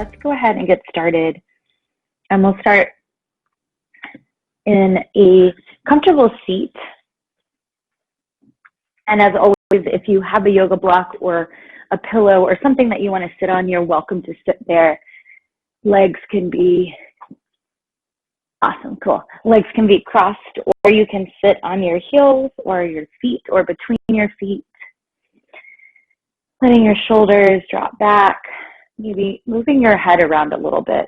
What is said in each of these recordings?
let's go ahead and get started. And we'll start in a comfortable seat. And as always, if you have a yoga block or a pillow or something that you want to sit on, you're welcome to sit there. Legs can be, awesome, cool. Legs can be crossed, or you can sit on your heels or your feet or between your feet. Letting your shoulders drop back, maybe moving your head around a little bit.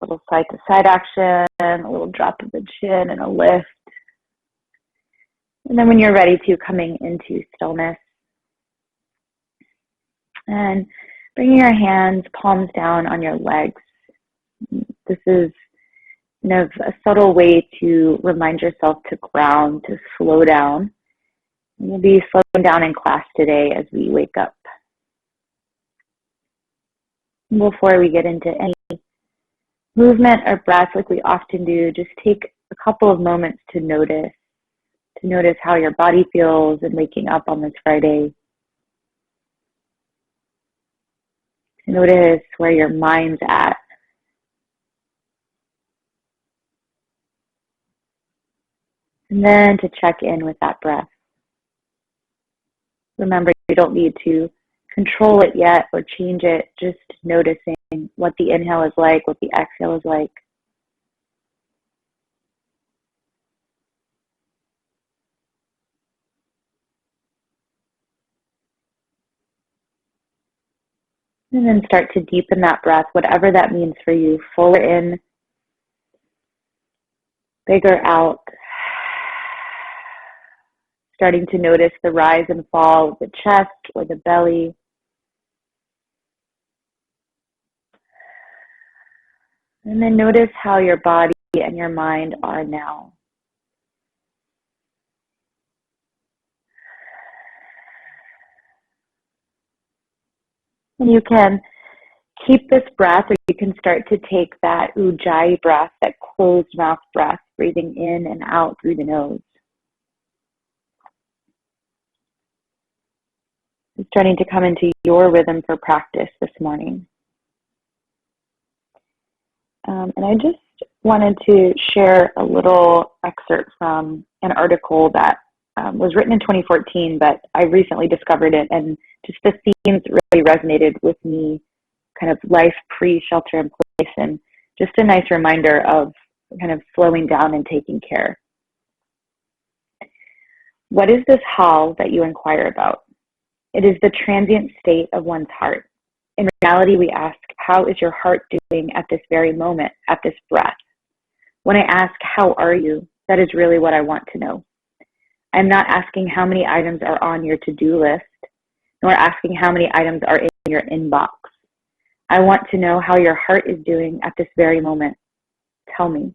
A little side to side action, a little drop of the chin and a lift. And then when you're ready to, coming into stillness. And bringing your hands, palms down on your legs. This is kind of a subtle way to remind yourself to ground, to slow down. We'll be slowing down in class today as we wake up. Before we get into any movement or breath like we often do, just take a couple of moments to notice how your body feels in waking up on this Friday. To notice where your mind's at. And then to check in with that breath. Remember, you don't need to control it yet or change it, just noticing what the inhale is like, what the exhale is like. And then start to deepen that breath, whatever that means for you. Fuller in, bigger out. Starting to notice the rise and fall of the chest or the belly. And then notice how your body and your mind are now. And you can keep this breath, or you can start to take that ujjayi breath, that closed mouth breath, breathing in and out through the nose. Starting to come into your rhythm for practice this morning. And I just wanted to share a little excerpt from an article that was written in 2014, but I recently discovered it, and just the themes really resonated with me, kind of life pre-shelter in place, and just a nice reminder of kind of slowing down and taking care. What is this how that you inquire about? It is the transient state of one's heart. In reality, we ask, how is your heart doing at this very moment, at this breath? When I ask, how are you? That is really what I want to know. I'm not asking how many items are on your to-do list, nor asking how many items are in your inbox. I want to know how your heart is doing at this very moment. Tell me.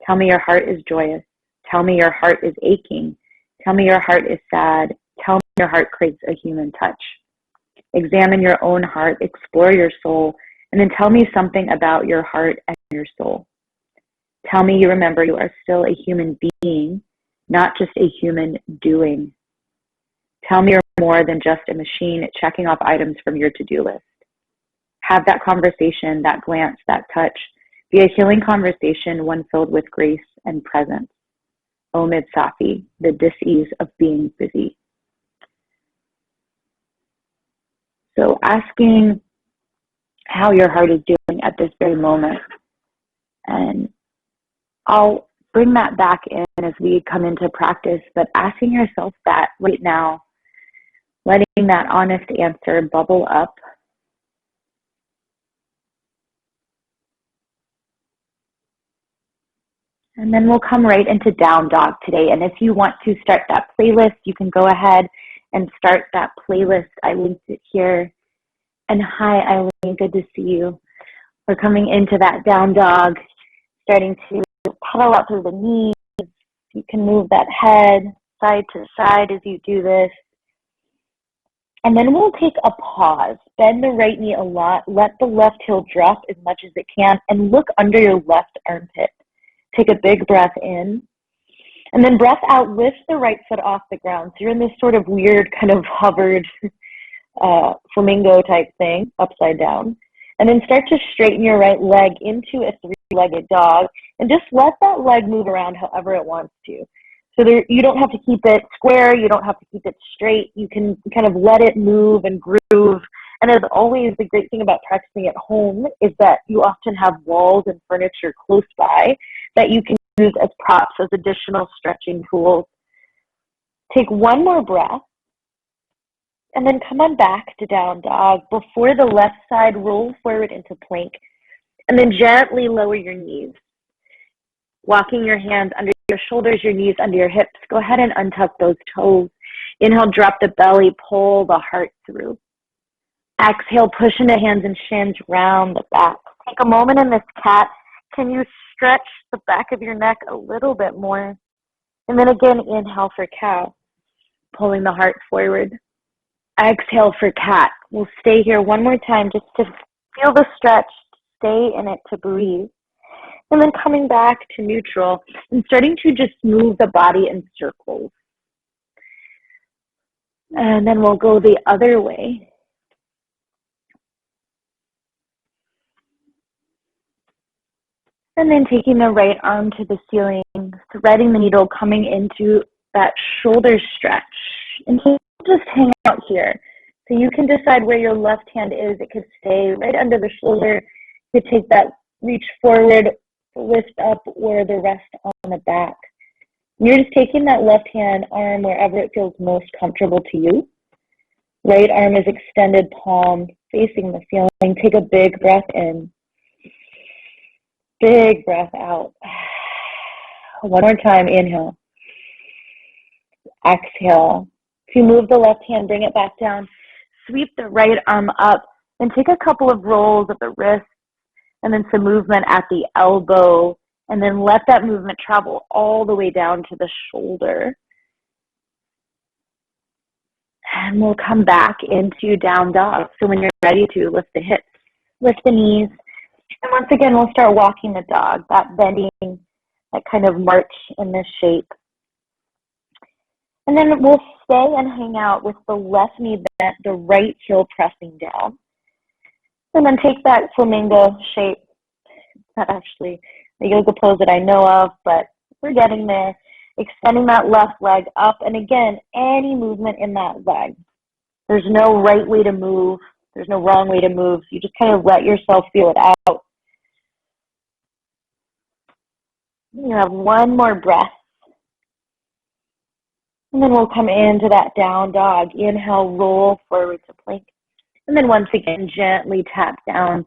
Tell me your heart is joyous. Tell me your heart is aching. Tell me your heart is sad. Tell me your heart craves a human touch. Examine your own heart, explore your soul, and then tell me something about your heart and your soul. Tell me you remember you are still a human being, not just a human doing. Tell me you're more than just a machine checking off items from your to-do list. Have that conversation, that glance, that touch, be a healing conversation, one filled with grace and presence. Omid Safi, the dis-ease of being busy. So asking how your heart is doing at this very moment. And I'll bring that back in as we come into practice, but asking yourself that right now, letting that honest answer bubble up. And then we'll come right into down dog today. And if you want to start that playlist, you can go ahead and start that playlist. I linked it here. And hi, Eileen, good to see you. We're coming into that down dog, starting to pedal out through the knees. You can move that head side to side as you do this. And then we'll take a pause. Bend the right knee a lot. Let the left heel drop as much as it can. And look under your left armpit. Take a big breath in. And then breath out, lift the right foot off the ground. So you're in this sort of weird kind of hovered flamingo type thing, upside down. And then start to straighten your right leg into a three-legged dog and just let that leg move around however it wants to. So you don't have to keep it square, you don't have to keep it straight. You can kind of let it move and groove. And as always, the great thing about practicing at home is that you often have walls and furniture close by that you can use as props, as additional stretching tools. Take one more breath, and then come on back to down dog. Before the left side, roll forward into plank, and then gently lower your knees. Walking your hands under your shoulders, your knees under your hips. Go ahead and untuck those toes. Inhale, drop the belly, pull the heart through. Exhale, push into hands and shins round the back. Take a moment in this cat. Can you stretch the back of your neck a little bit more? And then again, inhale for cow, pulling the heart forward. Exhale for cat. We'll stay here one more time just to feel the stretch, stay in it to breathe. And then coming back to neutral and starting to just move the body in circles. And then we'll go the other way. And then taking the right arm to the ceiling, threading the needle, coming into that shoulder stretch. And just hang out here. So you can decide where your left hand is. It could stay right under the shoulder. You could take that reach forward, lift up, or the rest on the back. You're just taking that left hand arm wherever it feels most comfortable to you. Right arm is extended, palm facing the ceiling. Take a big breath in. Big breath out. One more time, inhale. Exhale. If you move the left hand, bring it back down. Sweep the right arm up and take a couple of rolls of the wrist and then some movement at the elbow, and then let that movement travel all the way down to the shoulder. And we'll come back into down dog. So when you're ready to, lift the hips, lift the knees, and once again, we'll start walking the dog, that bending, that kind of march in this shape. And then we'll stay and hang out with the left knee bent, the right heel pressing down. And then take that flamingo shape. It's not actually the yoga pose that I know of, but we're getting there. Extending that left leg up. And again, any movement in that leg. There's no right way to move. There's no wrong way to move. You just kind of let yourself feel it out. You have one more breath. And then we'll come into that down dog. Inhale, roll forward to plank. And then once again, gently tap down,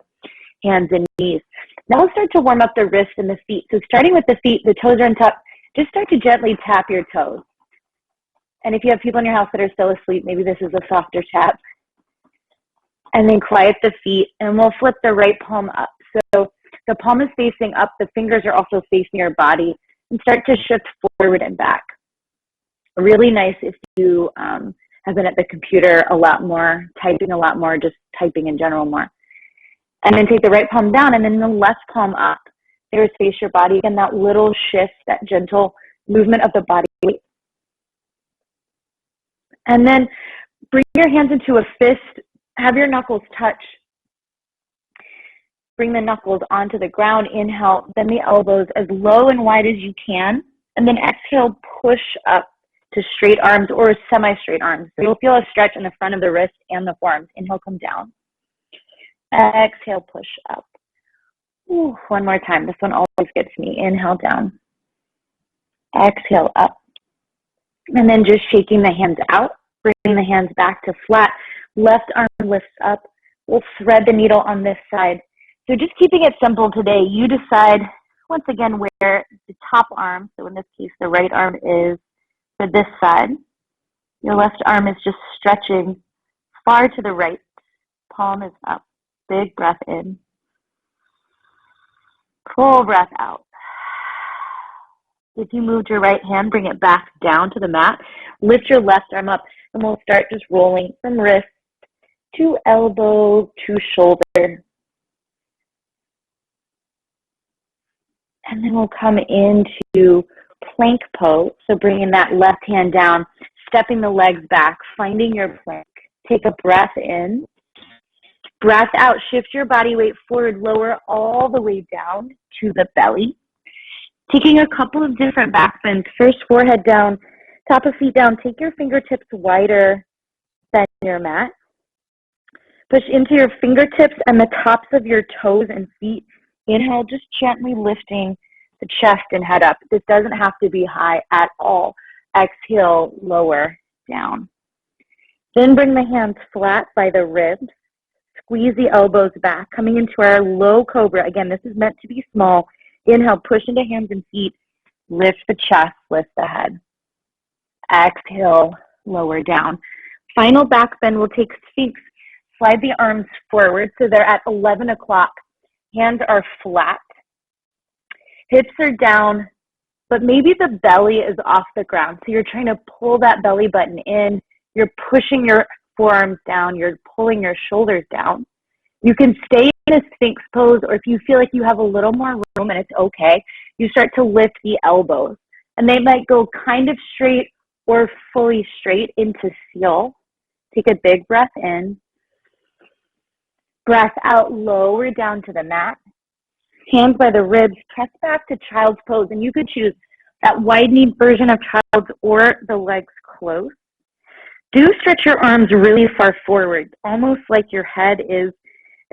hands and knees. Now we'll start to warm up the wrists and the feet. So starting with the feet, the toes are untucked. Just start to gently tap your toes. And if you have people in your house that are still asleep, maybe this is a softer tap. And then quiet the feet, and we'll flip the right palm up. So the palm is facing up. The fingers are also facing your body. And start to shift forward and back. Really nice if you have been at the computer a lot more, typing a lot more, just typing in general more. And then take the right palm down and then the left palm up. There, face your body. Again, that little shift, that gentle movement of the body weight. And then bring your hands into a fist. Have your knuckles touch. Bring the knuckles onto the ground. Inhale, bend the elbows as low and wide as you can. And then exhale, push up to straight arms or semi-straight arms. So you'll feel a stretch in the front of the wrist and the forearms. Inhale, come down. Exhale, push up. Ooh, one more time. This one always gets me. Inhale, down. Exhale, up. And then just shaking the hands out, bringing the hands back to flat. Left arm lifts up. We'll thread the needle on this side. So just keeping it simple today, you decide, once again, where the top arm, so in this case, the right arm is for this side. Your left arm is just stretching far to the right. Palm is up. Big breath in. Full breath out. If you moved your right hand, bring it back down to the mat. Lift your left arm up, and we'll start just rolling from wrist to elbow to shoulder. And then we'll come into plank pose. So bringing that left hand down, stepping the legs back, finding your plank. Take a breath in. Breath out, shift your body weight forward, lower all the way down to the belly. Taking a couple of different back bends. First, forehead down, top of feet down. Take your fingertips wider than your mat. Push into your fingertips and the tops of your toes and feet. Inhale, just gently lifting the chest and head up. This doesn't have to be high at all. Exhale, lower down. Then bring the hands flat by the ribs. Squeeze the elbows back, coming into our low cobra. Again, this is meant to be small. Inhale, push into hands and feet. Lift the chest, lift the head. Exhale, lower down. Final back bend, we'll take Sphinx. Slide the arms forward so they're at 11 o'clock. Hands are flat. Hips are down, but maybe the belly is off the ground. So you're trying to pull that belly button in. You're pushing your forearms down. You're pulling your shoulders down. You can stay in a Sphinx pose, or if you feel like you have a little more room and it's okay, you start to lift the elbows. And they might go kind of straight or fully straight into seal. Take a big breath in. Breath out, lower down to the mat. Hands by the ribs, press back to child's pose. And you could choose that wide-kneed version of child's or the legs close. Do stretch your arms really far forward, almost like your head is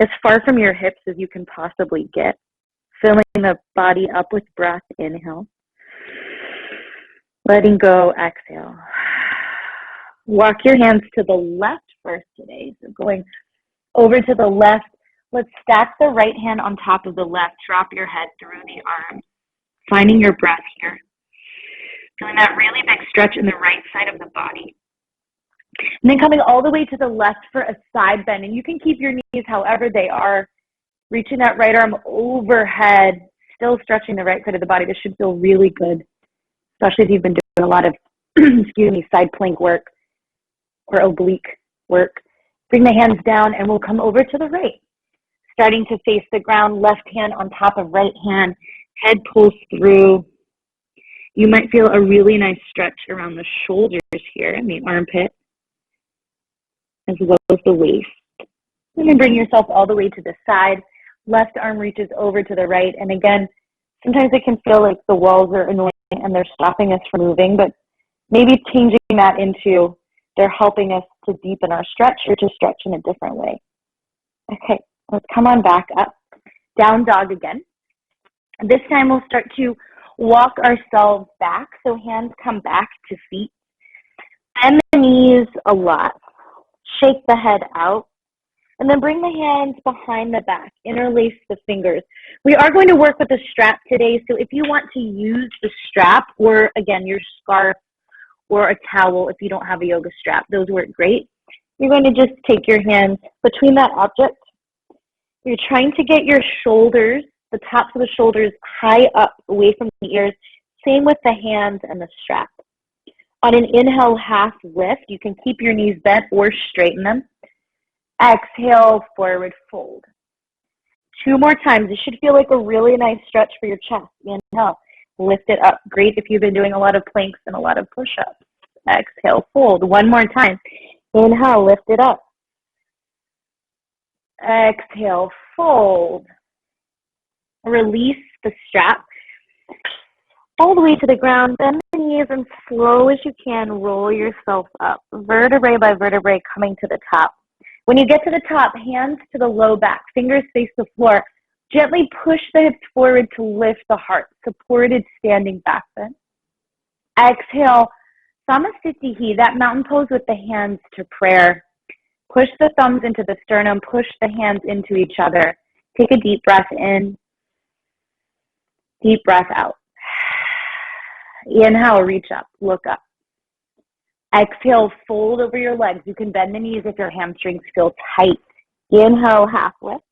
as far from your hips as you can possibly get. Filling the body up with breath, inhale. Letting go, exhale. Walk your hands to the left first today. So going over to the left, let's stack the right hand on top of the left. Drop your head through the arms. Finding your breath here. Feeling that really big stretch in the right side of the body. And then coming all the way to the left for a side bend. And you can keep your knees however they are. Reaching that right arm overhead. Still stretching the right side of the body. This should feel really good. Especially if you've been doing a lot of, side plank work or oblique work. Bring the hands down and we'll come over to the right. Starting to face the ground, left hand on top of right hand. Head pulls through. You might feel a really nice stretch around the shoulders here and the armpit, as well as the waist. And then bring yourself all the way to the side. Left arm reaches over to the right. And again, sometimes it can feel like the walls are annoying and they're stopping us from moving, but maybe changing that into they're helping us to deepen our stretch or to stretch in a different way. Okay, let's come on back up. Down dog again. This time we'll start to walk ourselves back. So hands come back to feet. Bend the knees a lot. Shake the head out. And then bring the hands behind the back. Interlace the fingers. We are going to work with a strap today. So if you want to use the strap or, again, your scarf or a towel if you don't have a yoga strap, those work great. You're going to just take your hands between that object. You're trying to get your shoulders, the tops of the shoulders, high up away from the ears. Same with the hands and the strap. On an inhale, half lift. You can keep your knees bent or straighten them. Exhale, forward fold. 2 more times. This should feel like a really nice stretch for your chest. Inhale, lift it up. Great if you've been doing a lot of planks and a lot of push-ups. Exhale, fold. 1 more time. Inhale, lift it up. Exhale, fold. Release the strap all the way to the ground. Bend the knees and slow as you can, roll yourself up. Vertebrae by vertebrae coming to the top. When you get to the top, hands to the low back, fingers face the floor. Gently push the hips forward to lift the heart. Supported standing back bend. Exhale, Samasthiti, that mountain pose with the hands to prayer. Push the thumbs into the sternum. Push the hands into each other. Take a deep breath in. Deep breath out. Inhale, reach up, look up. Exhale, fold over your legs. You can bend the knees if your hamstrings feel tight. Inhale, half lift.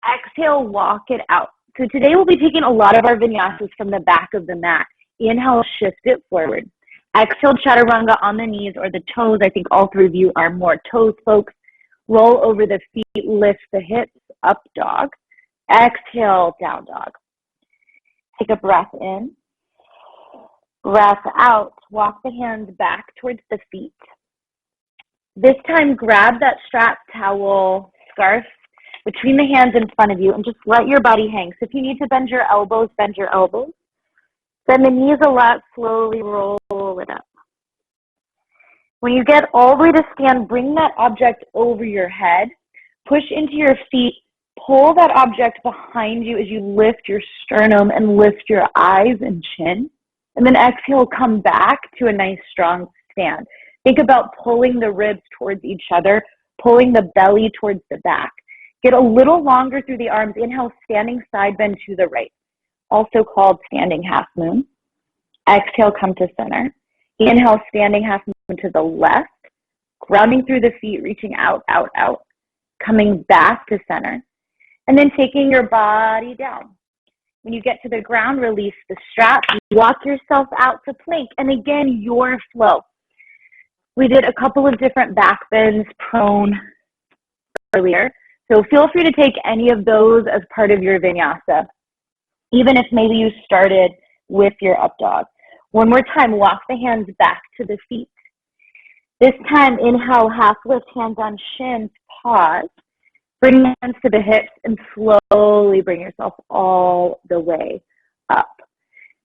Exhale, walk it out. So today we'll be taking a lot of our vinyasas from the back of the mat. Inhale, shift it forward. Exhale, chaturanga on the knees or the toes. I think all 3 of you are more toes folks. Roll over the feet, lift the hips, up dog. Exhale, down dog. Take a breath in. Breath out. Walk the hands back towards the feet. This time, grab that strap, towel, scarf between the hands in front of you and just let your body hang. So if you need to bend your elbows, bend your elbows. Bend the knees a lot, slowly roll it up. When you get all the way to stand, bring that object over your head. Push into your feet. Pull that object behind you as you lift your sternum and lift your eyes and chin. And then exhale, come back to a nice strong stand. Think about pulling the ribs towards each other, pulling the belly towards the back. Get a little longer through the arms. Inhale, standing side bend to the right, also called standing half moon. Exhale, come to center. Inhale, standing half moon to the left, grounding through the feet, reaching out, out, out, coming back to center. And then taking your body down. When you get to the ground, release the strap, walk yourself out to plank, and again, your flow. We did a couple of different back bends, prone earlier, so feel free to take any of those as part of your vinyasa, even if maybe you started with your up dog. One more time, walk the hands back to the feet. This time, inhale, half lift, hands on shins, pause. Bring the hands to the hips and slowly bring yourself all the way up.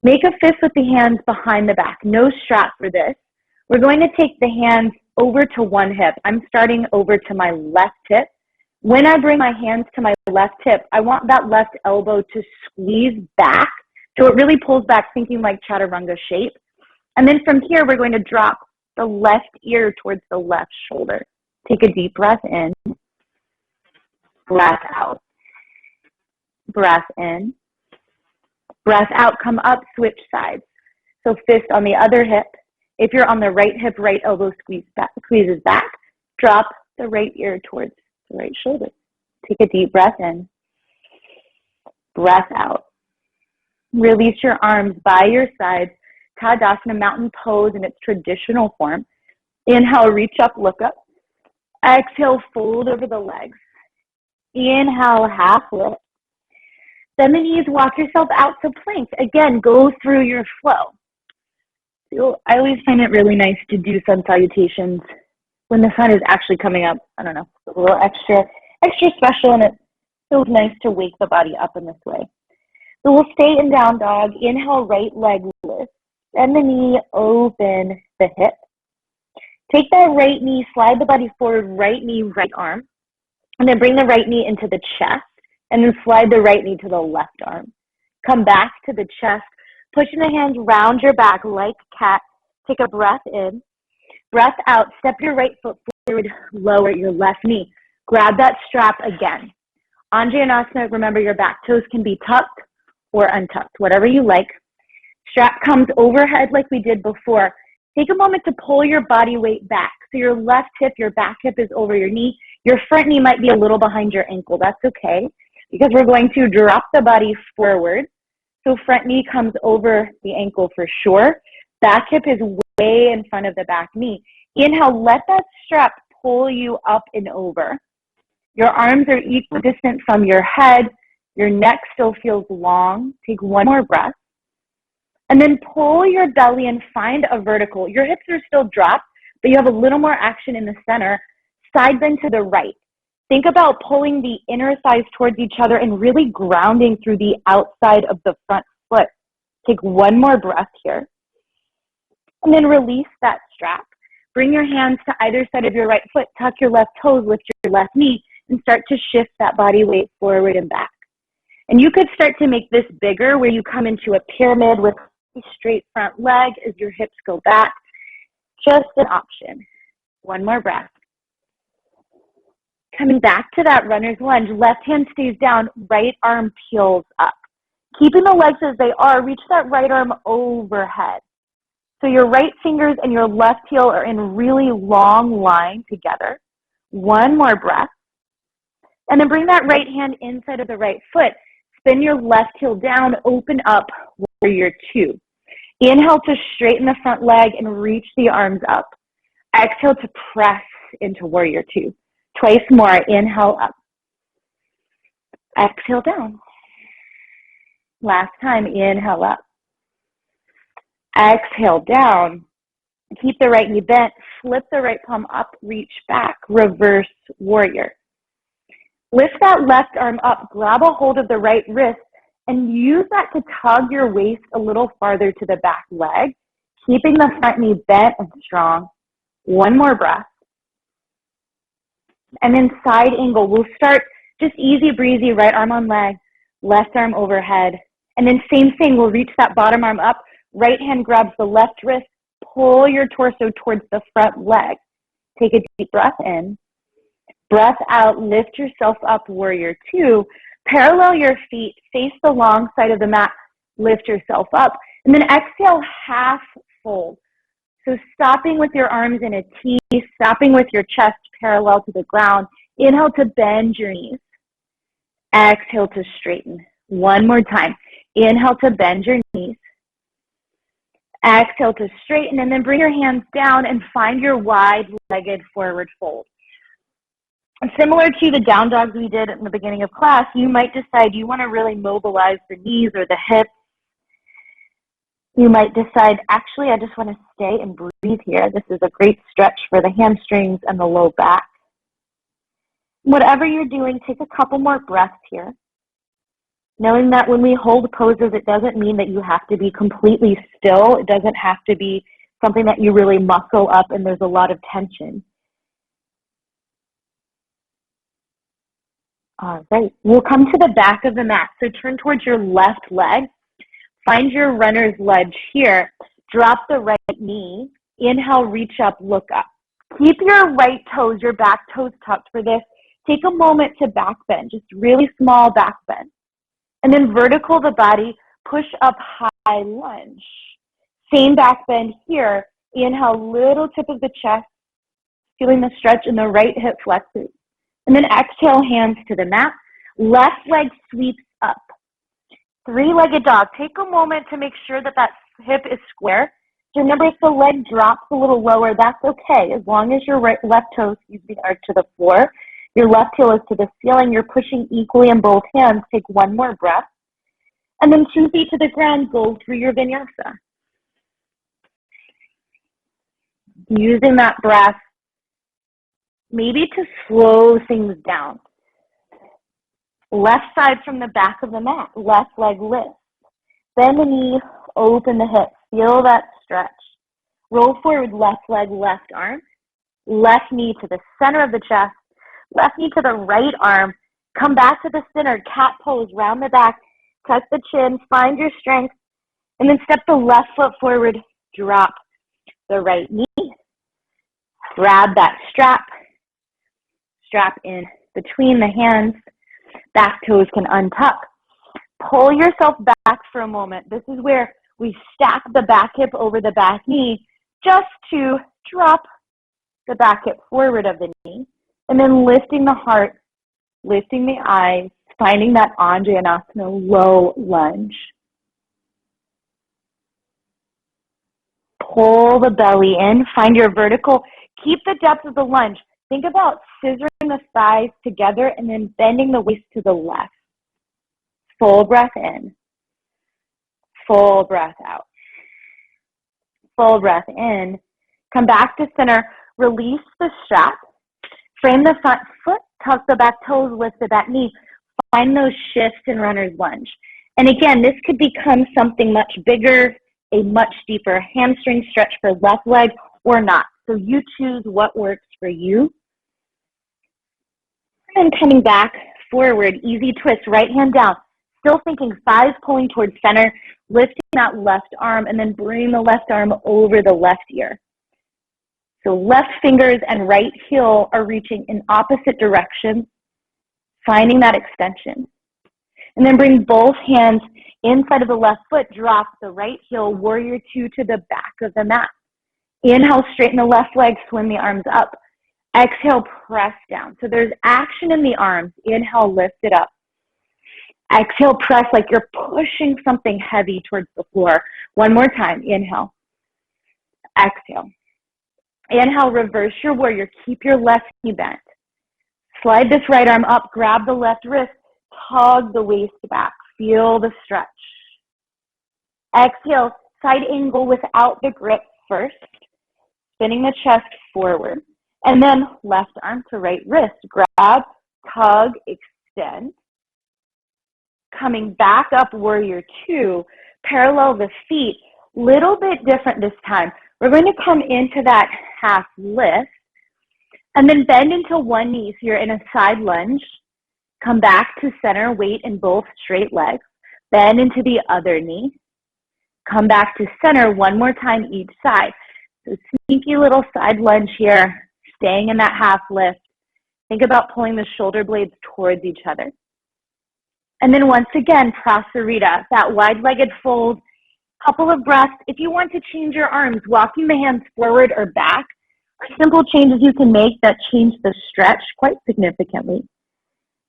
Make a fist with the hands behind the back. No strap for this. We're going to take the hands over to one hip. I'm starting over to my left hip. When I bring my hands to my left hip, I want that left elbow to squeeze back so it really pulls back, thinking like chaturanga shape. And then from here, we're going to drop the left ear towards the left shoulder. Take a deep breath in. Breath out. Breath in. Breath out. Come up, switch sides. So fist on the other hip. If you're on the right hip, right elbow squeezes back. Drop the right ear towards the right shoulder. Take a deep breath in. Breath out. Release your arms by your sides. Tadasana, mountain pose in its traditional form. Inhale, reach up, look up. Exhale, fold over the legs. Inhale, half lift. Bend the knees, walk yourself out to plank. Again, go through your flow. So I always find it really nice to do sun salutations when the sun is actually coming up. I don't know, a little extra special, and it feels nice to wake the body up in this way. So we'll stay in down dog. Inhale, right leg lift. Bend the knee, open the hip. Take that right knee, slide the body forward, right knee, right arm. And then bring the right knee into the chest, and then slide the right knee to the left arm. Come back to the chest, pushing the hands round your back like cat. Take a breath in, breath out. Step your right foot forward, lower your left knee. Grab that strap again. Andrea, remember your back toes can be tucked or untucked, whatever you like. Strap comes overhead like we did before. Take a moment to pull your body weight back. So your left hip, your back hip is over your knee. Your front knee might be a little behind your ankle. That's okay, because we're going to drop the body forward. So front knee comes over the ankle for sure. Back hip is way in front of the back knee. Inhale, let that strap pull you up and over. Your arms are equidistant from your head. Your neck still feels long. Take one more breath. And then pull your belly and find a vertical. Your hips are still dropped, but you have a little more action in the center. Side bend to the right. Think about pulling the inner thighs towards each other and really grounding through the outside of the front foot. Take one more breath here. And then release that strap. Bring your hands to either side of your right foot. Tuck your left toes, lift your left knee, and start to shift that body weight forward and back. And you could start to make this bigger where you come into a pyramid with a straight front leg as your hips go back. Just an option. One more breath. Coming back to that runner's lunge, left hand stays down, right arm peels up. Keeping the legs as they are, reach that right arm overhead. So your right fingers and your left heel are in really long line together. One more breath. And then bring that right hand inside of the right foot. Spin your left heel down, open up, warrior two. Inhale to straighten the front leg and reach the arms up. Exhale to press into warrior two. Twice more. Inhale up. Exhale down. Last time. Inhale up. Exhale down. Keep the right knee bent. Flip the right palm up. Reach back. Reverse warrior. Lift that left arm up, grab a hold of the right wrist, and use that to tug your waist a little farther to the back leg, keeping the front knee bent and strong. One more breath. And then side angle. We'll start just easy breezy, right arm on leg, left arm overhead. And then same thing, we'll reach that bottom arm up, right hand grabs the left wrist, pull your torso towards the front leg. Take a deep breath in. Breath out, lift yourself up, warrior two. Parallel your feet, face the long side of the mat, lift yourself up. And then exhale, half fold. So stopping with your arms in a T, stopping with your chest parallel to the ground. Inhale to bend your knees. Exhale to straighten. One more time. Inhale to bend your knees. Exhale to straighten, and then bring your hands down and find your wide-legged forward fold. And similar to the down dogs we did in the beginning of class, you might decide you want to really mobilize the knees or the hips. You might decide, actually, I just want to stay and breathe here. This is a great stretch for the hamstrings and the low back. Whatever you're doing, take a couple more breaths here. Knowing that when we hold poses, it doesn't mean that you have to be completely still. It doesn't have to be something that you really muscle up and there's a lot of tension. All right, we'll come to the back of the mat. So turn towards your left leg. Find your runner's lunge here. Drop the right knee. Inhale, reach up, look up. Keep your right toes, your back toes tucked for this. Take a moment to back bend, just really small back bend. And then vertical the body, push up high lunge. Same back bend here. Inhale, little tip of the chest, feeling the stretch in the right hip flexes. And then exhale, hands to the mat. Left leg sweeps up. Three-legged dog. Take a moment to make sure that that hip is square. So remember, if the leg drops a little lower, that's okay. As long as your left toe, are to the floor, your left heel is to the ceiling, you're pushing equally in both hands. Take one more breath. And then 2 feet to the ground, go through your vinyasa. Using that breath, maybe to slow things down. Left side from the back of the mat, left leg lift. Bend the knee, open the hips. Feel that stretch. Roll forward, left leg, left arm. Left knee to the center of the chest. Left knee to the right arm. Come back to the center, cat pose, round the back. Tuck the chin, find your strength. And then step the left foot forward, drop the right knee. Grab that strap. Strap in between the hands. Back toes can untuck. Pull yourself back for a moment. This is where we stack the back hip over the back knee just to drop the back hip forward of the knee. And then lifting the heart, lifting the eyes, finding that Andrea low lunge. Pull the belly in, find your vertical. Keep the depth of the lunge. Think about scissoring the thighs together and then bending the waist to the left. Full breath in. Full breath out. Full breath in. Come back to center. Release the strap. Frame the front foot. Tuck the back toes. Lift the back knee. Find those shifts in runner's lunge. And again, this could become something much bigger, a much deeper hamstring stretch for left leg or not. So you choose what works for you. And coming back, forward, easy twist, right hand down. Still thinking thighs pulling towards center, lifting that left arm, and then bring the left arm over the left ear. So left fingers and right heel are reaching in opposite directions, finding that extension. And then bring both hands inside of the left foot, drop the right heel, warrior two to the back of the mat. Inhale, straighten the left leg, swim the arms up. Exhale, press down. So there's action in the arms. Inhale, lift it up. Exhale, press like you're pushing something heavy towards the floor. One more time. Inhale. Exhale. Inhale, reverse your warrior. Keep your left knee bent. Slide this right arm up. Grab the left wrist. Tug the waist back. Feel the stretch. Exhale, side angle without the grip first. Spinning the chest forward. And then left arm to right wrist. Grab, tug, extend. Coming back up, warrior two, parallel the feet, little bit different this time. We're going to come into that half lift and then bend into one knee. So you're in a side lunge. Come back to center, weight in both straight legs. Bend into the other knee. Come back to center one more time each side. So sneaky little side lunge here, staying in that half lift. Think about pulling the shoulder blades towards each other. And then once again, prasarita, that wide-legged fold, couple of breaths. If you want to change your arms, walking the hands forward or back are simple changes you can make that change the stretch quite significantly.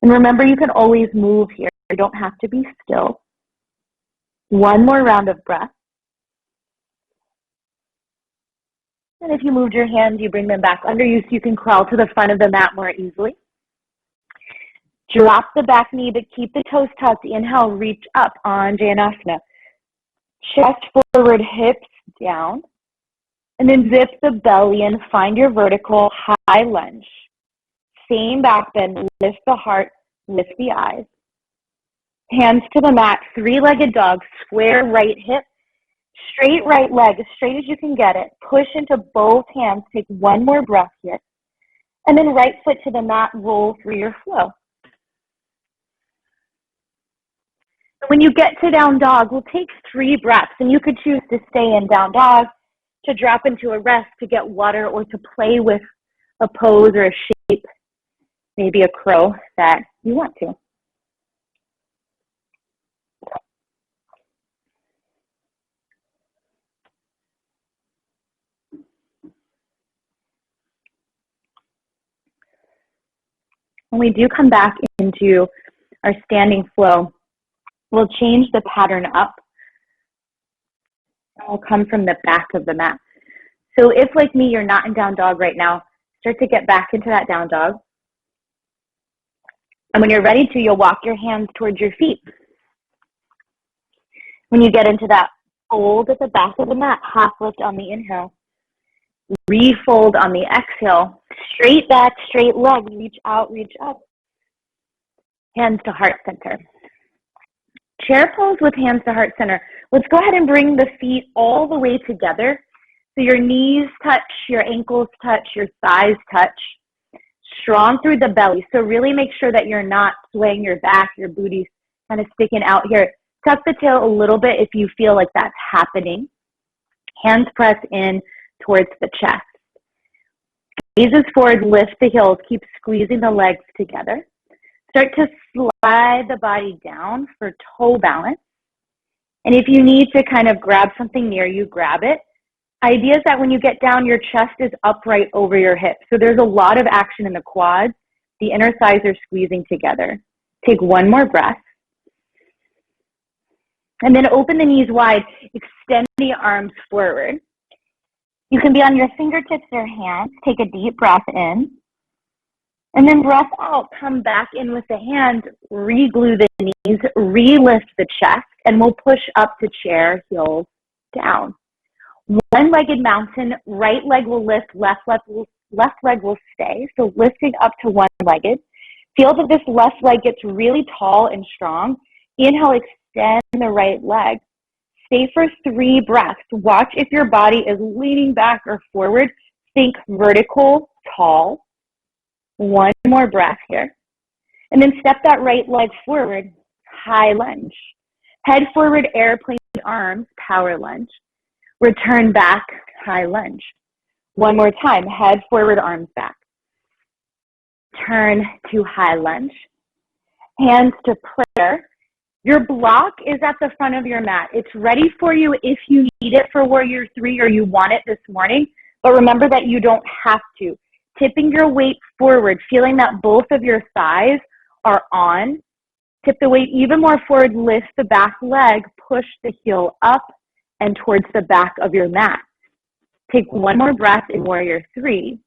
And remember, you can always move here. You don't have to be still. One more round of breath. And if you moved your hands, you bring them back under you so you can crawl to the front of the mat more easily. Drop the back knee, but keep the toes tucked. Inhale, reach up, Anjaneyasana. Chest forward, hips down. And then zip the belly and find your vertical high lunge. Same back bend, lift the heart, lift the eyes. Hands to the mat, three-legged dog, square right hip, straight right leg, as straight as you can get it. Push into both hands, take one more breath here. And then right foot to the mat, roll through your flow. When you get to down dog, we'll take 3 breaths, and you could choose to stay in down dog, to drop into a rest, to get water, or to play with a pose or a shape, maybe a crow that you want to. When we do come back into our standing flow, we'll change the pattern up. And we'll come from the back of the mat. So if, like me, you're not in down dog right now, start to get back into that down dog. And when you're ready to, you'll walk your hands towards your feet. When you get into that fold at the back of the mat, half lift on the inhale. Refold on the exhale. Straight back, straight leg. Reach out, reach up. Hands to heart center. Chair pose with hands to heart center. Let's go ahead and bring the feet all the way together. So your knees touch, your ankles touch, your thighs touch. Strong through the belly. So really make sure that you're not swaying your back, your booty's kind of sticking out here. Tuck the tail a little bit if you feel like that's happening. Hands press in towards the chest. Gazes forward, lift the heels, keep squeezing the legs together. Start to slide the body down for toe balance. And if you need to kind of grab something near you, grab it. Idea is that when you get down, your chest is upright over your hips. So there's a lot of action in the quads. The inner thighs are squeezing together. Take one more breath. And then open the knees wide. Extend the arms forward. You can be on your fingertips or hands. Take a deep breath in. And then breath out. Come back in with the hands. Re-glue the knees. Re-lift the chest. And we'll push up to chair, heels down. One-legged mountain. Right leg will lift. Left leg will stay. So lifting up to one-legged. Feel that this left leg gets really tall and strong. Inhale, extend the right leg. Stay for 3 breaths. Watch if your body is leaning back or forward. Think vertical, tall. One more breath here. And then step that right leg forward, high lunge. Head forward, airplane arms, power lunge. Return back, high lunge. One more time, head forward, arms back. Turn to high lunge. Hands to prayer. Your block is at the front of your mat. It's ready for you if you need it for Warrior 3 or you want it this morning. But remember that you don't have to. Tipping your weight forward, feeling that both of your thighs are on. Tip the weight even more forward, lift the back leg, push the heel up and towards the back of your mat. Take one more breath in Warrior 3.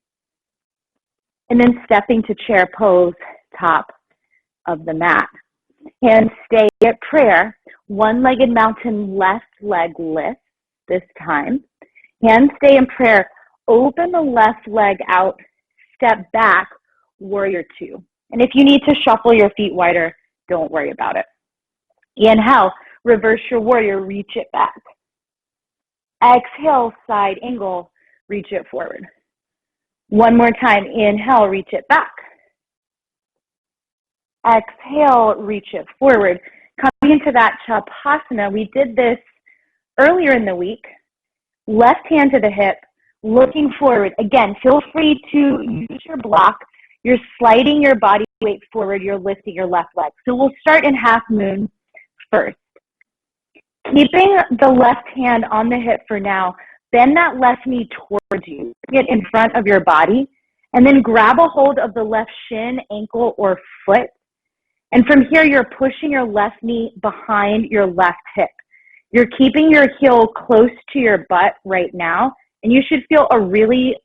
And then stepping to chair pose, top of the mat. Hands stay at prayer. One-legged mountain, left leg lift this time. Hands stay in prayer. Open the left leg out. Step back, Warrior 2. And if you need to shuffle your feet wider, don't worry about it. Inhale, reverse your warrior, reach it back. Exhale, side angle, reach it forward. One more time, inhale, reach it back. Exhale, reach it forward. Coming into that Shavasana, we did this earlier in the week. Left hand to the hip, looking forward. Again, feel free to use your block. You're sliding your body weight forward. You're lifting your left leg. So we'll start in half moon first. Keeping the left hand on the hip for now, bend that left knee towards you. Bring it in front of your body. And then grab a hold of the left shin, ankle, or foot. And from here, you're pushing your left knee behind your left hip. You're keeping your heel close to your butt right now, and you should feel a really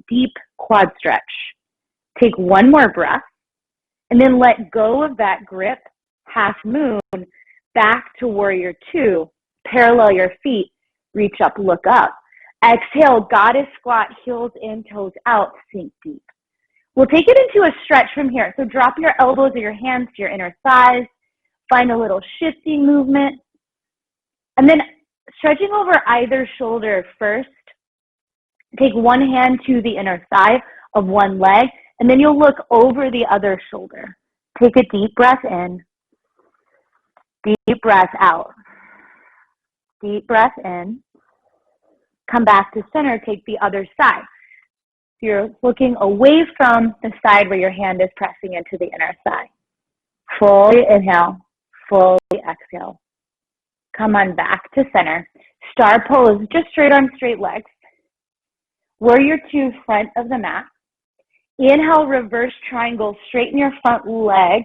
deep quad stretch. Take one more breath, and then let go of that grip, half moon, back to warrior two. Parallel your feet, reach up, look up. Exhale, goddess squat, heels in, toes out, sink deep. We'll take it into a stretch from here. So drop your elbows or your hands to your inner thighs. Find a little shifting movement. And then stretching over either shoulder first. Take one hand to the inner thigh of one leg, and then you'll look over the other shoulder. Take a deep breath in. Deep breath out. Deep breath in. Come back to center. Take the other side. So you're looking away from the side where your hand is pressing into the inner thigh. Fully inhale. Fully exhale. Come on back to center. Star pose, just straight arms, straight legs. Warrior two, front of the mat. Inhale, reverse triangle, straighten your front leg,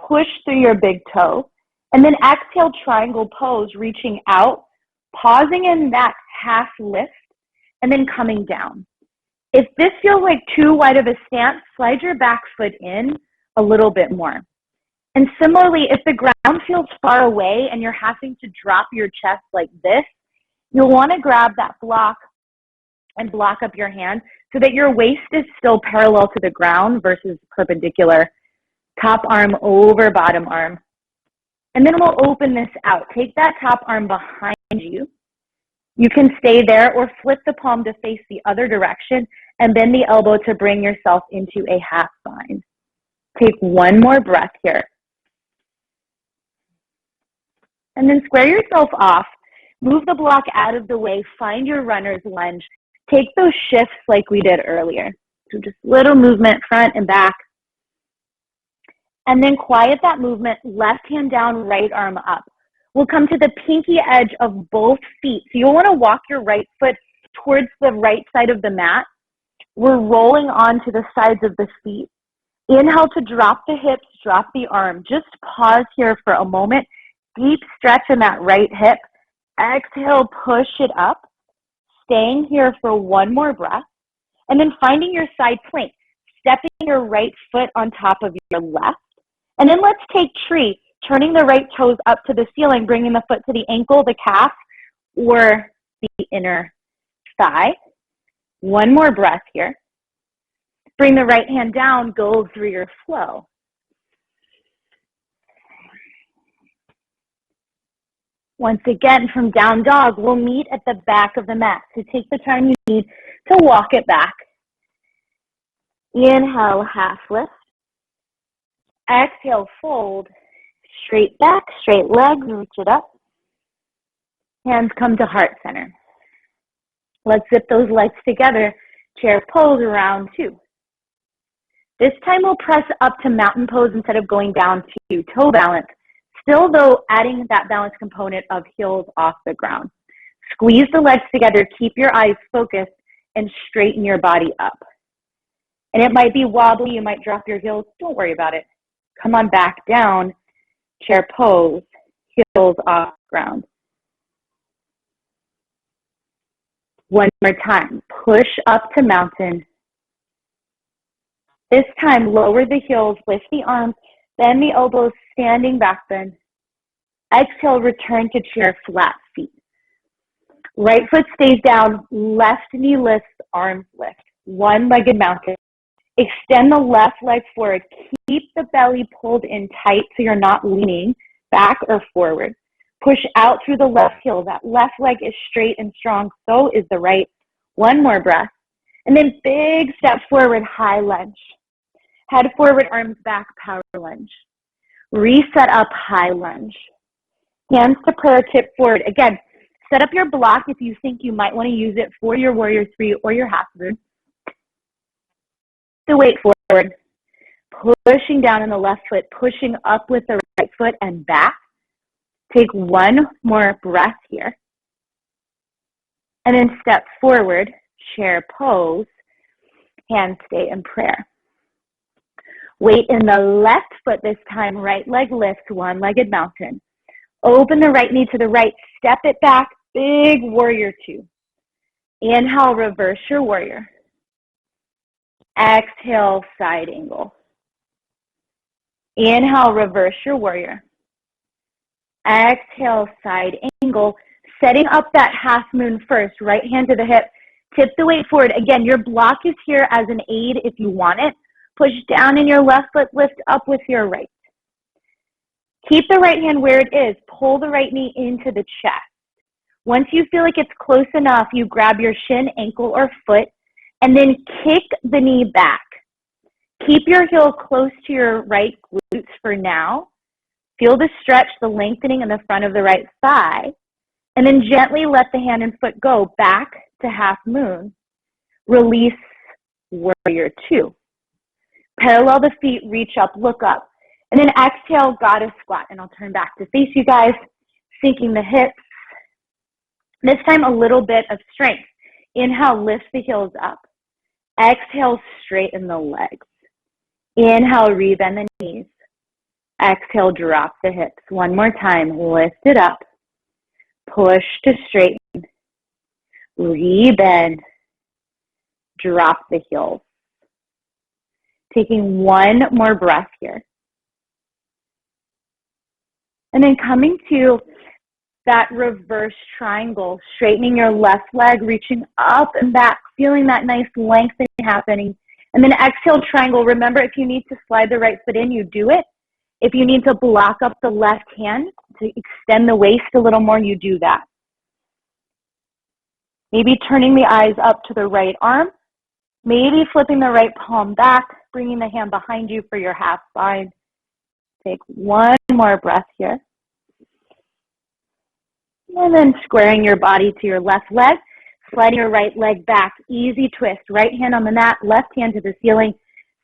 push through your big toe. And then exhale, triangle pose, reaching out, pausing in that half lift, and then coming down. If this feels like too wide of a stance, slide your back foot in a little bit more. And similarly, if the ground feels far away and you're having to drop your chest like this, you'll want to grab that block and block up your hand so that your waist is still parallel to the ground versus perpendicular. Top arm over bottom arm. And then we'll open this out. Take that top arm behind you. You can stay there or flip the palm to face the other direction and bend the elbow to bring yourself into a half bind. Take one more breath here. And then square yourself off. Move the block out of the way. Find your runner's lunge. Take those shifts like we did earlier. So just little movement front and back. And then quiet that movement. Left hand down, right arm up. We'll come to the pinky edge of both feet. So you'll want to walk your right foot towards the right side of the mat. We're rolling onto the sides of the feet. Inhale to drop the hips, drop the arm. Just pause here for a moment. Deep stretch in that right hip. Exhale, push it up. Staying here for one more breath. And then finding your side plank. Stepping your right foot on top of your left. And then let's take tree. Turning the right toes up to the ceiling, bringing the foot to the ankle, the calf, or the inner thigh. One more breath here. Bring the right hand down, go through your flow. Once again, from down dog, we'll meet at the back of the mat. So take the time you need to walk it back. Inhale, half lift. Exhale, fold. Straight back, straight legs, reach it up. Hands come to heart center. Let's zip those legs together. Chair pose, round two. This time we'll press up to mountain pose instead of going down to toe balance. Still though, adding that balance component of heels off the ground. Squeeze the legs together, keep your eyes focused, and straighten your body up. And it might be wobbly, you might drop your heels, don't worry about it. Come on back down. Chair pose, heels off ground. One more time, push up to mountain. This time, lower the heels, lift the arms, bend the elbows, standing back bend. Exhale, return to chair, flat feet. Right foot stays down, left knee lifts, arms lift. One-legged mountain. Extend the left leg forward. Keep the belly pulled in tight so you're not leaning back or forward. Push out through the left heel. That left leg is straight and strong. So is the right. One more breath. And then big step forward, high lunge. Head forward, arms back, power lunge. Reset up, high lunge. Hands to prayer, tip forward. Again, set up your block if you think you might want to use it for your warrior three or your half moon. The weight forward. Pushing down in the left foot, pushing up with the right foot and back. Take one more breath here. And then step forward, chair pose, hands stay in prayer. Weight in the left foot this time, right leg lifts, one-legged mountain. Open the right knee to the right, step it back, big warrior two. Inhale, reverse your warrior. Exhale, side angle. Inhale, reverse your warrior. Exhale, side angle. Setting up that half moon first, right hand to the hip. Tip the weight forward. Again, your block is here as an aid if you want it. Push down in your left foot, lift up with your right. Keep the right hand where it is. Pull the right knee into the chest. Once you feel like it's close enough, you grab your shin, ankle, or foot, and then kick the knee back. Keep your heel close to your right glutes for now. Feel the stretch, the lengthening in the front of the right thigh, and then gently let the hand and foot go back to half moon. Release warrior two. Parallel the feet, reach up, look up. And then exhale, goddess squat. And I'll turn back to face you guys, sinking the hips. This time a little bit of strength. Inhale, lift the heels up. Exhale, straighten the legs. Inhale, rebend the knees. Exhale, drop the hips. One more time, lift it up. Push to straighten. Rebend. Drop the heels. Taking one more breath here. And then coming to that reverse triangle, straightening your left leg, reaching up and back, feeling that nice lengthening happening. And then exhale, triangle. Remember, if you need to slide the right foot in, you do it. If you need to block up the left hand to extend the waist a little more, you do that. Maybe turning the eyes up to the right arm. Maybe flipping the right palm back, bringing the hand behind you for your half slide. Take one more breath here. And then squaring your body to your left leg, sliding your right leg back. Easy twist. Right hand on the mat, left hand to the ceiling.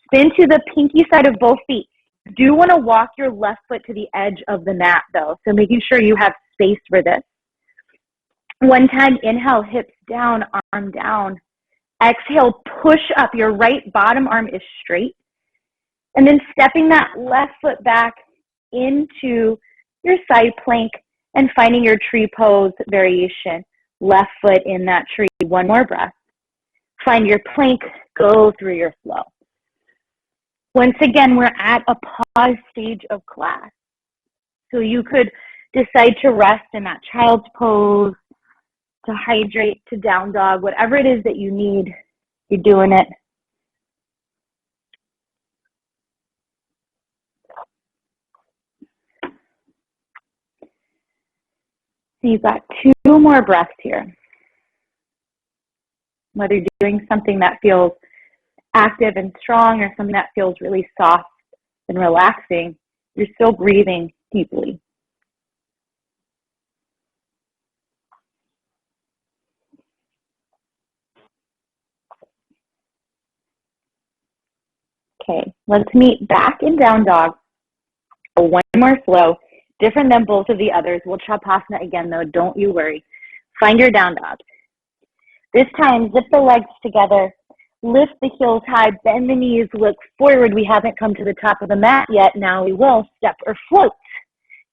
Spin to the pinky side of both feet. Do want to walk your left foot to the edge of the mat, though, so making sure you have space for this. One time, inhale, hips down, arm down. Exhale, push up. Your right bottom arm is straight. And then stepping that left foot back into your side plank and finding your tree pose variation. Left foot in that tree. One more breath. Find your plank. Go through your flow. Once again, we're at a pause stage of class. So you could decide to rest in that child's pose, to hydrate, to down dog, whatever it is that you need, you're doing it. So you've got two more breaths here. Whether you're doing something that feels active and strong or something that feels really soft and relaxing, you're still breathing deeply. Okay, let's meet back in down dog. One more flow, different than both of the others. We'll Shavasana again though, don't you worry. Find your down dog. This time, zip the legs together, lift the heels high, bend the knees, look forward. We haven't come to the top of the mat yet. Now we will. Step or float.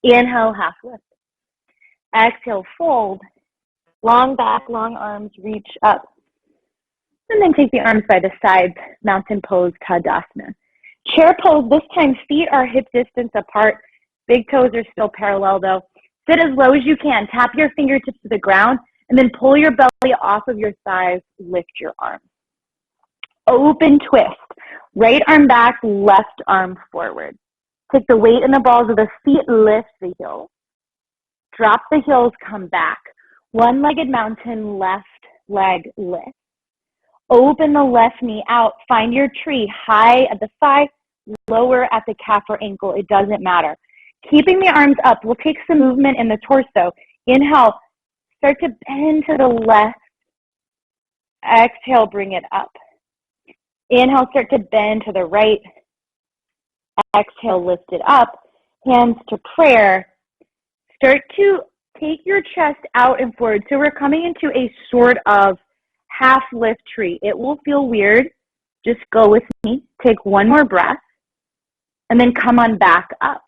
Inhale, half lift. Exhale, fold. Long back, long arms, reach up. And then take the arms by the sides, mountain pose, Tadasana. Chair pose, this time feet are hip distance apart. Big toes are still parallel though. Sit as low as you can. Tap your fingertips to the ground and then pull your belly off of your thighs. Lift your arms. Open twist. Right arm back, left arm forward. Take the weight in the balls of the feet, lift the heels. Drop the heels, come back. One-legged mountain, left leg lift. Open the left knee out. Find your tree high at the thigh, lower at the calf or ankle. It doesn't matter. Keeping the arms up, we'll take some movement in the torso. Inhale, start to bend to the left. Exhale, bring it up. Inhale, start to bend to the right. Exhale, lift it up. Hands to prayer. Start to take your chest out and forward. So we're coming into a sort of half lift tree. It will feel weird. Just go with me. Take one more breath. And then come on back up.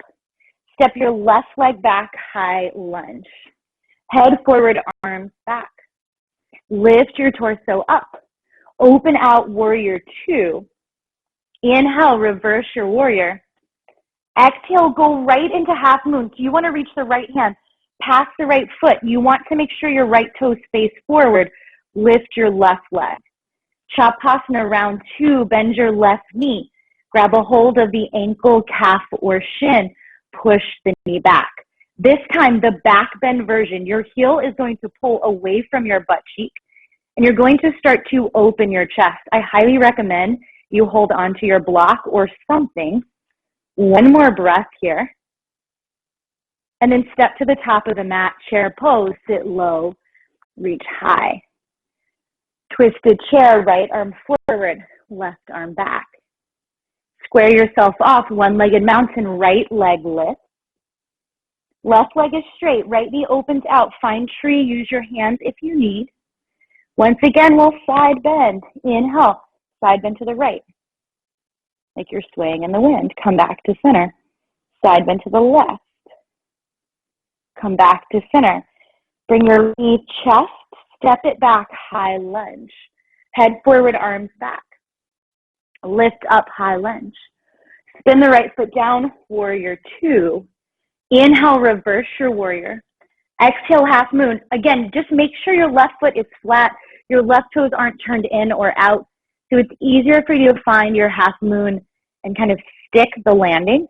Step your left leg back, high lunge. Head forward, arms back. Lift your torso up. Open out, warrior two. Inhale, reverse your warrior. Exhale, go right into half moon. So you want to reach the right hand past the right foot. You want to make sure your right toes face forward. Lift your left leg. Shavasana, round two. Bend your left knee. Grab a hold of the ankle, calf, or shin. Push the knee back. This time, the back bend version. Your heel is going to pull away from your butt cheek, and you're going to start to open your chest. I highly recommend you hold on to your block or something. One more breath here. And then step to the top of the mat, chair pose, sit low, reach high. Twisted chair, right arm forward, left arm back. Square yourself off, one-legged mountain, right leg lift. Left leg is straight, right knee opens out. Find tree, use your hands if you need. Once again, we'll side bend. Inhale, side bend to the right. Like you're swaying in the wind. Come back to center. Side bend to the left. Come back to center. Bring your knee chest, step it back, high lunge. Head forward, arms back. Lift up, high lunge. Spin the right foot down, warrior two. Inhale, reverse your warrior. Exhale, half moon. Again, just make sure your left foot is flat. Your left toes aren't turned in or out. So it's easier for you to find your half moon and kind of stick the landing.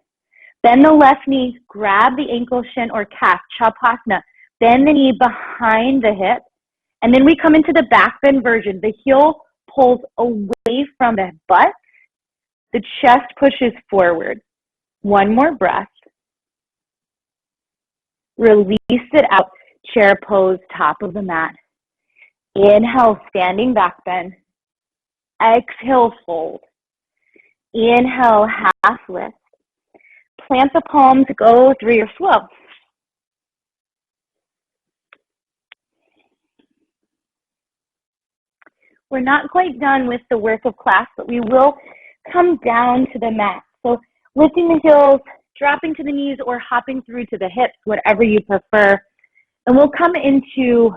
Bend the left knee, grab the ankle, shin, or calf, Shavasana. Bend the knee behind the hip. And then we come into the back bend version. The heel pulls away from the butt. The chest pushes forward. One more breath. Release it out. Chair pose, top of the mat. Inhale, standing back bend. Exhale, fold. Inhale, half lift. Plant the palms, go through your flow. We're not quite done with the work of class, but we will come down to the mat. So lifting the heels, dropping to the knees, or hopping through to the hips, whatever you prefer. And we'll come into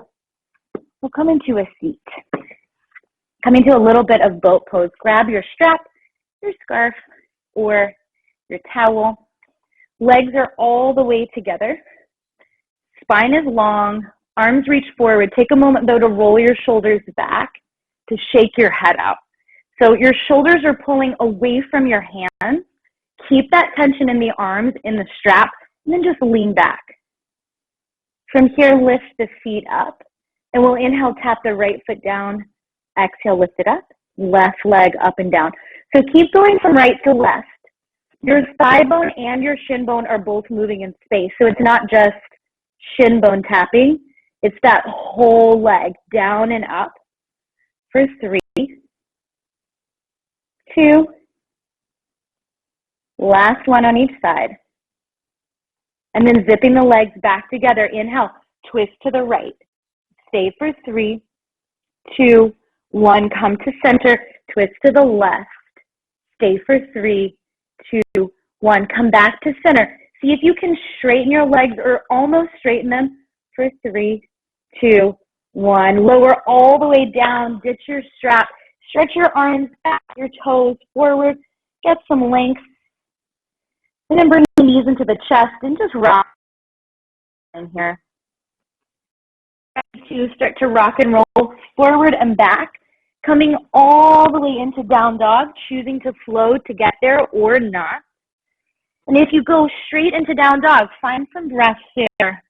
a seat. Come into a little bit of boat pose. Grab your strap, your scarf, or your towel. Legs are all the way together. Spine is long. Arms reach forward. Take a moment, though, to roll your shoulders back, to shake your head out. So your shoulders are pulling away from your hands. Keep that tension in the arms, in the strap, and then just lean back. From here, lift the feet up. And we'll inhale, tap the right foot down. Exhale, lift it up. Left leg up and down. So keep going from right to left. Your thigh bone and your shin bone are both moving in space. So it's not just shin bone tapping. It's that whole leg down and up. For 3, 2, last one on each side. And then zipping the legs back together. Inhale, twist to the right. Stay for 3, 2, 1. Come to center, twist to the left. Stay for 3, 2, 1. Come back to center. See if you can straighten your legs or almost straighten them for 3, 2, 1. Lower all the way down. Ditch your strap. Stretch your arms back, your toes forward. Get some length. And then bring the knees into the chest and just rock in here. To start to rock and roll forward and back. Coming all the way into down dog, choosing to flow to get there or not. And if you go straight into down dog, find some breath there.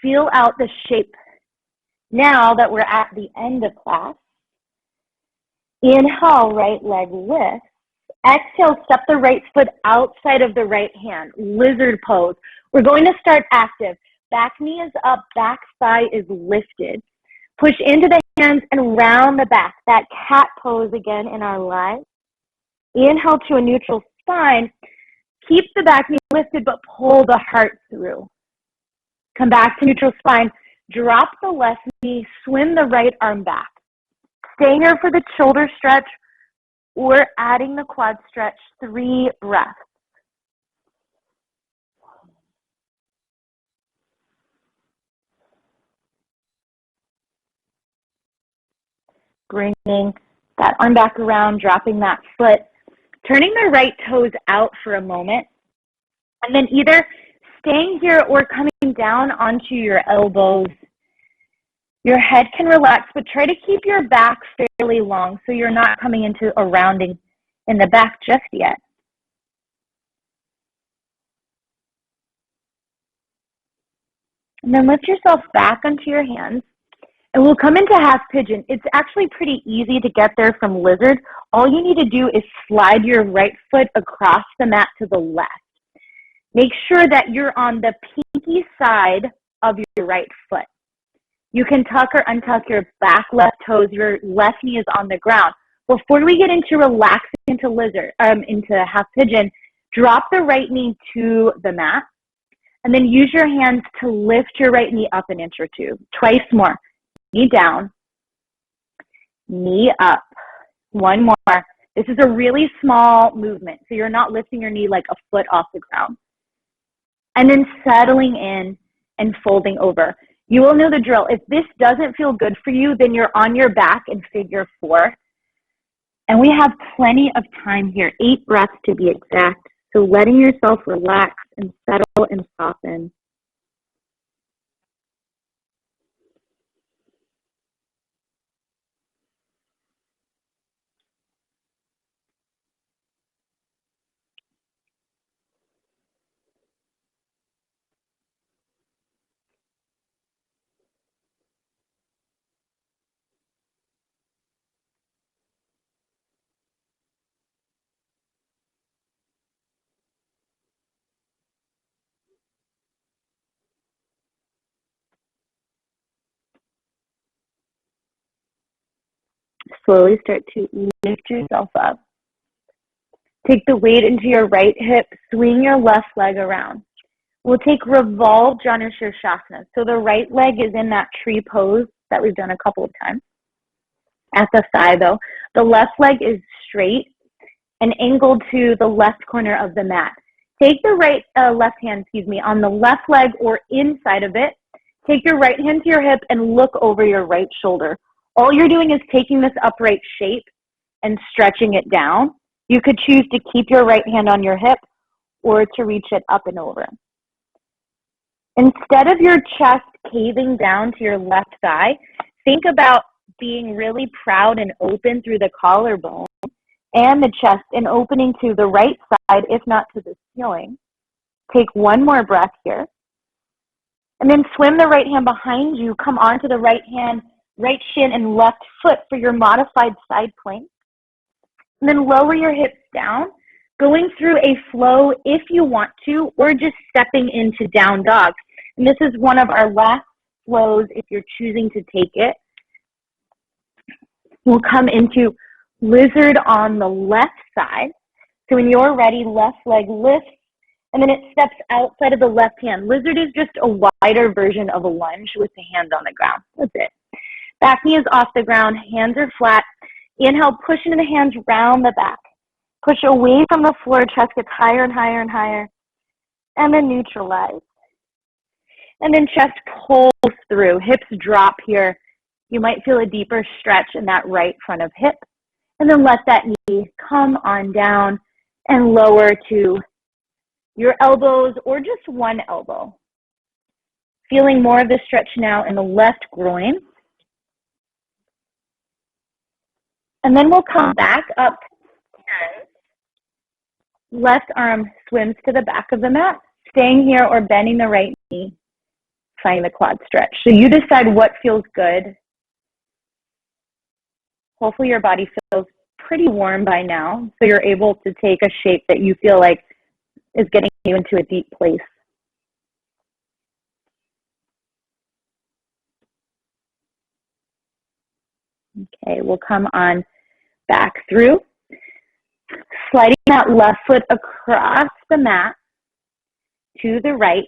Feel out the shape. Now that we're at the end of class, inhale, right leg lifts. Exhale, step the right foot outside of the right hand, lizard pose. We're going to start active. Back knee is up, back thigh is lifted. Push into the hands and round the back. That cat pose again in our lives. Inhale to a neutral spine. Keep the back knee lifted, but pull the heart through. Come back to neutral spine. Drop the left knee, swim the right arm back. Stay here for the shoulder stretch or adding the quad stretch, 3 breaths. Bringing that arm back around, dropping that foot, turning the right toes out for a moment, and then either staying here or coming down onto your elbows. Your head can relax, but try to keep your back fairly long so you're not coming into a rounding in the back just yet. And then lift yourself back onto your hands. And we'll come into half pigeon. It's actually pretty easy to get there from lizard. All you need to do is slide your right foot across the mat to the left. Make sure that you're on the pinky side of your right foot. You can tuck or untuck your back left toes. Your left knee is on the ground. Before we get into relaxing into into half pigeon, drop the right knee to the mat. And then use your hands to lift your right knee up an inch or two. Twice more. Knee down, knee up. One more. This is a really small movement, so you're not lifting your knee like a foot off the ground. And then settling in and folding over. You will know the drill. If this doesn't feel good for you, then you're on your back in figure 4. And we have plenty of time here, 8 breaths to be exact. So letting yourself relax and settle and soften. Slowly start to lift yourself up. Take the weight into your right hip, swing your left leg around. We'll take revolve Janu Shirshasana. So the right leg is in that tree pose that we've done a couple of times. At the thigh though, the left leg is straight and angled to the left corner of the mat. Take the left hand on the left leg or inside of it. Take your right hand to your hip and look over your right shoulder. All you're doing is taking this upright shape and stretching it down. You could choose to keep your right hand on your hip or to reach it up and over. Instead of your chest caving down to your left thigh, think about being really proud and open through the collarbone and the chest and opening to the right side, if not to the ceiling. Take one more breath here. And then swim the right hand behind you. Come onto the right hand, right shin and left foot for your modified side plank. And then lower your hips down, going through a flow if you want to, or just stepping into down dog. And this is one of our last flows if you're choosing to take it. We'll come into lizard on the left side. So when you're ready, left leg lifts, and then it steps outside of the left hand. Lizard is just a wider version of a lunge with the hands on the ground. That's it. Back knee is off the ground, hands are flat. Inhale, push into the hands, round the back. Push away from the floor, chest gets higher and higher and higher. And then neutralize. And then chest pulls through, hips drop here. You might feel a deeper stretch in that right front of hip. And then let that knee come on down and lower to your elbows or just one elbow. Feeling more of the stretch now in the left groin. And then we'll come back up 10. Left arm swims to the back of the mat, staying here or bending the right knee, finding the quad stretch. So you decide what feels good. Hopefully your body feels pretty warm by now, so you're able to take a shape that you feel like is getting you into a deep place. Okay, we'll come on back through, sliding that left foot across the mat to the right.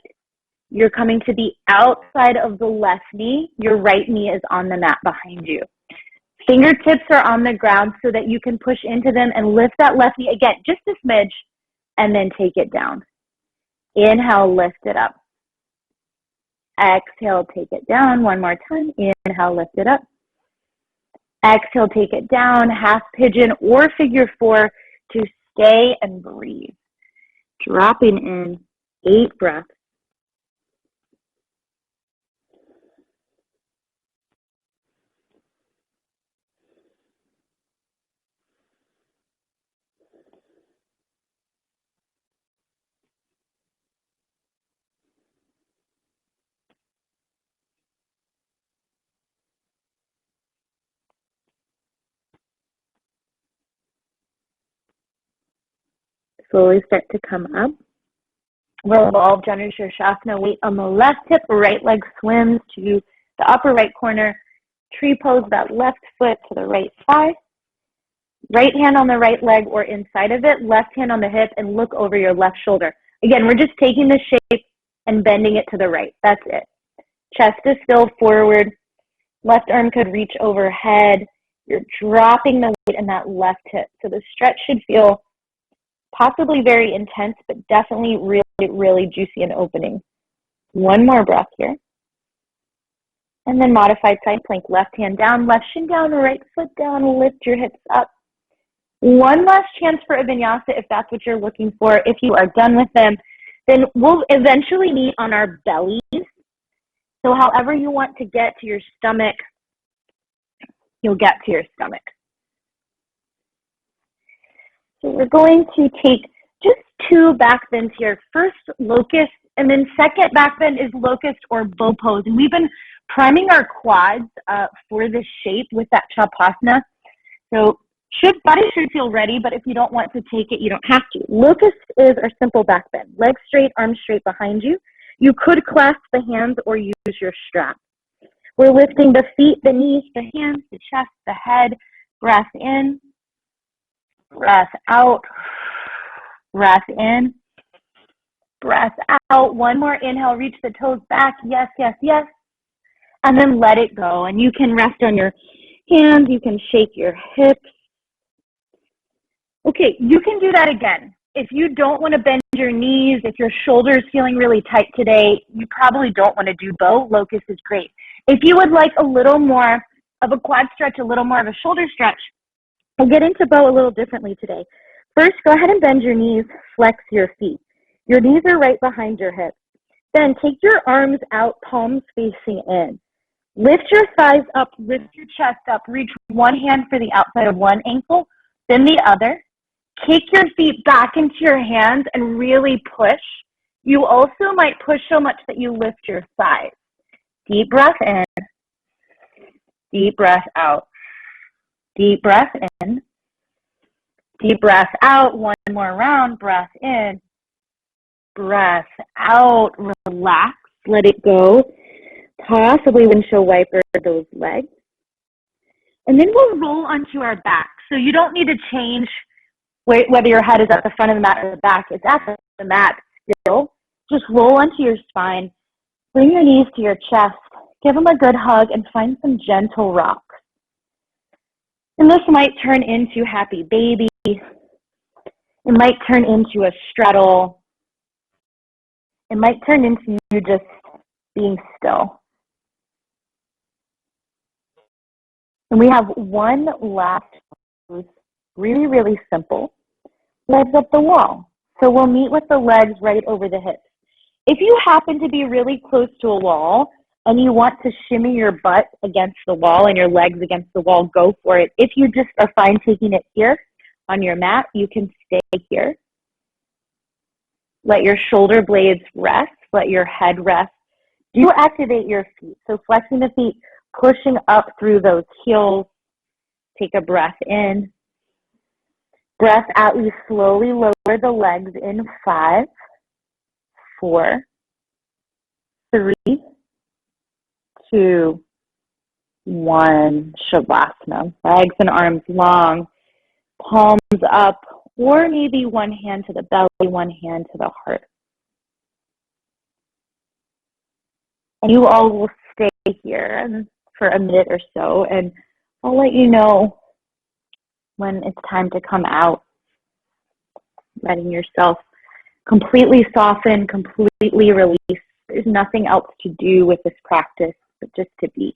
You're coming to the outside of the left knee. Your right knee is on the mat behind you. Fingertips are on the ground so that you can push into them and lift that left knee again, just a smidge, and then take it down. Inhale, lift it up. Exhale, take it down. One more time. Inhale, lift it up. Exhale, take it down. Half pigeon or figure four to stay and breathe. Dropping in 8 breaths. Slowly start to come up. Revolve Janu Shirshasana. Weight on the left hip, right leg swims to the upper right corner. Tree pose that left foot to the right thigh. Right hand on the right leg or inside of it. Left hand on the hip and look over your left shoulder. Again, we're just taking the shape and bending it to the right. That's it. Chest is still forward. Left arm could reach overhead. You're dropping the weight in that left hip. So the stretch should feel possibly very intense, but definitely really, really juicy and opening. One more breath here. And then modified side plank. Left hand down, left shin down, right foot down. Lift your hips up. One last chance for a vinyasa if that's what you're looking for. If you are done with them, then we'll eventually meet on our bellies. So however you want to get to your stomach, you'll get to your stomach. So we're going to take just 2 back bends here. First, locust, and then second back bend is locust or bow pose. And we've been priming our quads for this shape with that Chapasana. So body should feel ready, but if you don't want to take it, you don't have to. Locust is our simple back bend. Legs straight, arms straight behind you. You could clasp the hands or use your strap. We're lifting the feet, the knees, the hands, the chest, the head. Breath in. Breath out, breath in, breath out. One more inhale, reach the toes back. Yes, yes, yes. And then let it go. And you can rest on your hands. You can shake your hips. Okay, you can do that again. If you don't want to bend your knees, if your shoulder's feeling really tight today, you probably don't want to do bow. Locust is great. If you would like a little more of a quad stretch, a little more of a shoulder stretch, we'll get into bow a little differently today. First, go ahead and bend your knees, flex your feet. Your knees are right behind your hips. Then take your arms out, palms facing in. Lift your thighs up, lift your chest up, reach one hand for the outside of one ankle, then the other. Kick your feet back into your hands and really push. You also might push so much that you lift your thighs. Deep breath in, deep breath out. Deep breath in, deep breath out. One more round, breath in, breath out. Relax, let it go. Possibly windshield wiper those legs. And then we'll roll onto our back. So you don't need to change whether your head is at the front of the mat or the back. It's at the mat still. Just roll onto your spine. Bring your knees to your chest. Give them a good hug and find some gentle rock. And this might turn into happy baby. It might turn into a straddle. It might turn into you just being still. And we have one last pose, really, really simple. Legs up the wall. So we'll meet with the legs right over the hips. If you happen to be really close to a wall, and you want to shimmy your butt against the wall and your legs against the wall, go for it. If you just are fine taking it here on your mat, you can stay here. Let your shoulder blades rest. Let your head rest. Do activate your feet. So flexing the feet, pushing up through those heels. Take a breath in. Breath out. We slowly lower the legs in 5, 4, 3, 2, 1. Shavasana. Legs and arms long, palms up, or maybe one hand to the belly, one hand to the heart. And you all will stay here for a minute or so, and I'll let you know when it's time to come out. Letting yourself completely soften, completely release. There's nothing else to do with this practice, but just to be.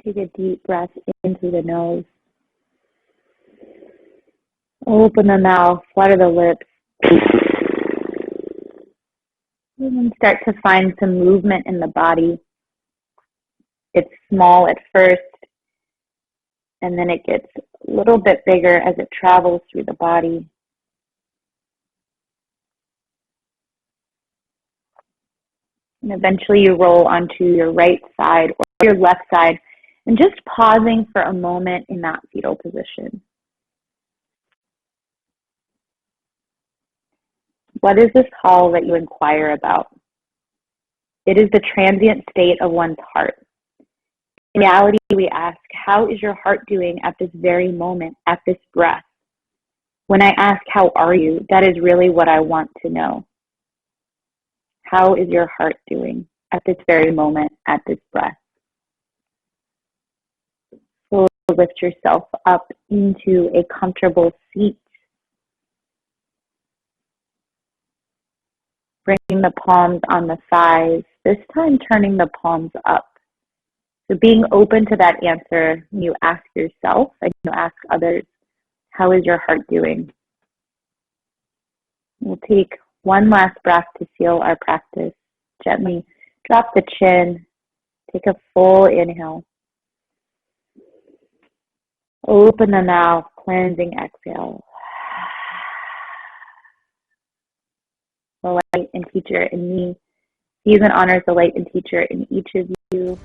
Take a deep breath in through the nose. Open the mouth, flutter the lips. And then start to find some movement in the body. It's small at first, and then it gets a little bit bigger as it travels through the body. And eventually you roll onto your right side or your left side, and just pausing for a moment in that fetal position. What is this call that you inquire about? It is the transient state of one's heart. In reality, we ask, how is your heart doing at this very moment, at this breath? When I ask, how are you? That is really what I want to know. How is your heart doing at this very moment, at this breath? So lift yourself up into a comfortable seat. Bringing the palms on the thighs, this time turning the palms up. So being open to that answer, you ask yourself and you ask others, how is your heart doing? We'll take one last breath to seal our practice. Gently drop the chin. Take a full inhale. Open the mouth, cleansing exhale. The light and teacher in me sees and honors the light and teacher in each of you.